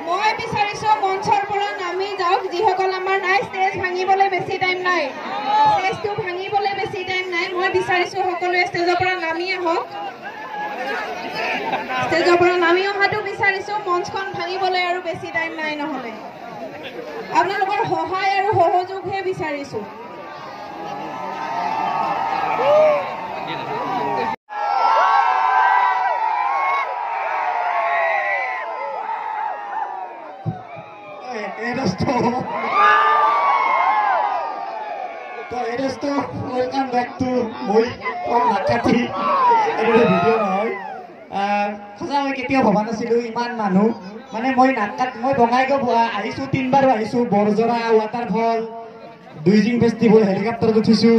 মই বিচাৰিছো মঞ্চৰ পৰা নামি যাওক যিসকল আমাৰ নাই ষ্টেজ ভাঙিবলৈ বেছি টাইম নাই ষ্টেজটো ভাঙিবলৈ বেছি টাইম নাই মই বিচাৰিছো সকলোৱে ষ্টেজৰ পৰা নামি আহক ষ্টেজৰ পৰা নামি অহাটো বিচাৰিছো মঞ্চখন ভাঙিবলৈ আৰু বেছি টাইম নাই নহলে আপোনালোকৰ সহায় আৰু সহযোগহে বিচাৰিছো Welcome back to Moi from Nakati. Video নহয় সঁচা মই কেতিয়াও ভবা নাছিলো ইমান মানুহ মানে মই নাকাত মই বঙাইগাঁও আহিছো তিনবাৰ আহিছো বৰজৰা ৱাটাৰফল দুইজিং ফেষ্টিভেল হেলিকপ্টাৰত উঠিছো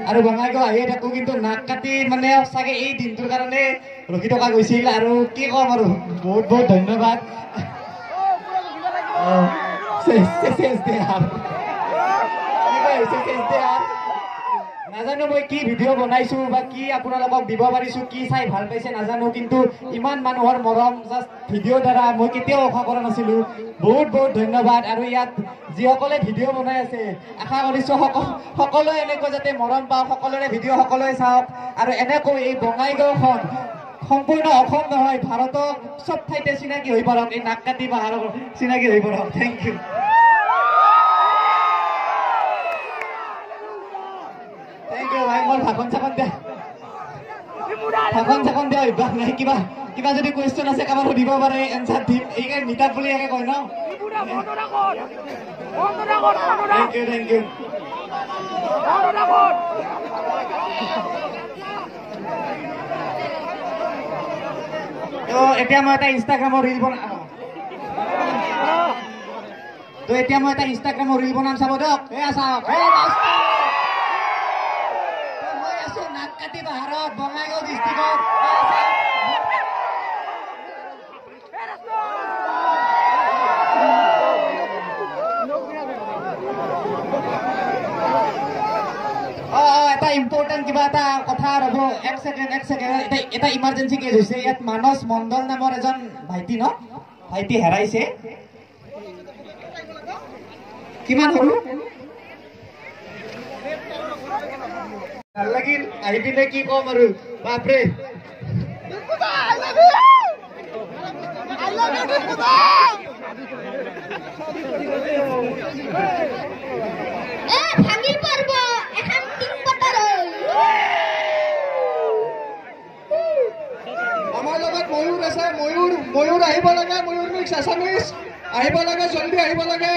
আৰু বঙাইগাঁও আহিয়ে থাকো কিন্তু নাকাতি মানে সঁচাকে এই দিনটোৰ কাৰণে ৰখি থকা গৈছিল আৰু কি কম আৰু বহুত বহুত ধন্যবাদ নাজানো মই কি ভিডিঅ' বনাইছো বা কি আপোনালোকক দিব পাৰিছো কি চাই ভাল পাইছে নাজানো কিন্তু ইমান মানুহৰ মৰম জাষ্ট ভিডিঅ'ৰ দ্বাৰা মই কেতিয়াও আশা কৰা নাছিলো বহুত বহুত ধন্যবাদ আৰু ইয়াত যিসকলে ভিডিঅ' বনাই আছে আশা কৰিছো সকলোৱে এনেকৈ যাতে মৰম পাওক সকলোৰে ভিডিঅ' সকলোৱে চাওক আৰু এনেকৈ এই বঙাইগাঁওখন সম্পূৰ্ণ অসম নহয় ভাৰতৰ চব ঠাইতে চিনাকি হৈ পৰক এই নাককাটি পাহাৰৰ চিনাকি হৈ পৰক থেংক ইউ ভাই মোৰ ভাষণ চাখন দিয়া অভ্যাস নাই কিবা যদি কুৱেশ্যন আছে কাৰোবাৰ সুধিব পাৰে এনচাৰ দিম এইকাৰণে মিটাপ বুলি একে কয় ন থেংক ইউ এতিয়া মই এটা ইনষ্টাগ্ৰামৰ ৰিল বনাম চাব দিয়ক চাওক নাককাটি পাহাৰত বঙাইগাঁও ডিষ্ট্ৰিক্টত এটা ইম্পৰ্টেণ্ট কিবা এটা কথা ৰ'ব এক ছেকেণ্ড এটা ইমাৰ্জেঞ্চি কেছ হৈছে ইয়াত মানস মণ্ডল নামৰ এজন ভাইটি হেৰাইছে কিমান সৰু ভাল লাগিল আহি পিনে কি কম আৰু বাপৰে আমাৰ লগত ময়ূৰ আছে ময়ূৰ আহিব লাগে ময়ূৰ মিক্স আছামিজ আহিব লাগে জলদি আহিব লাগে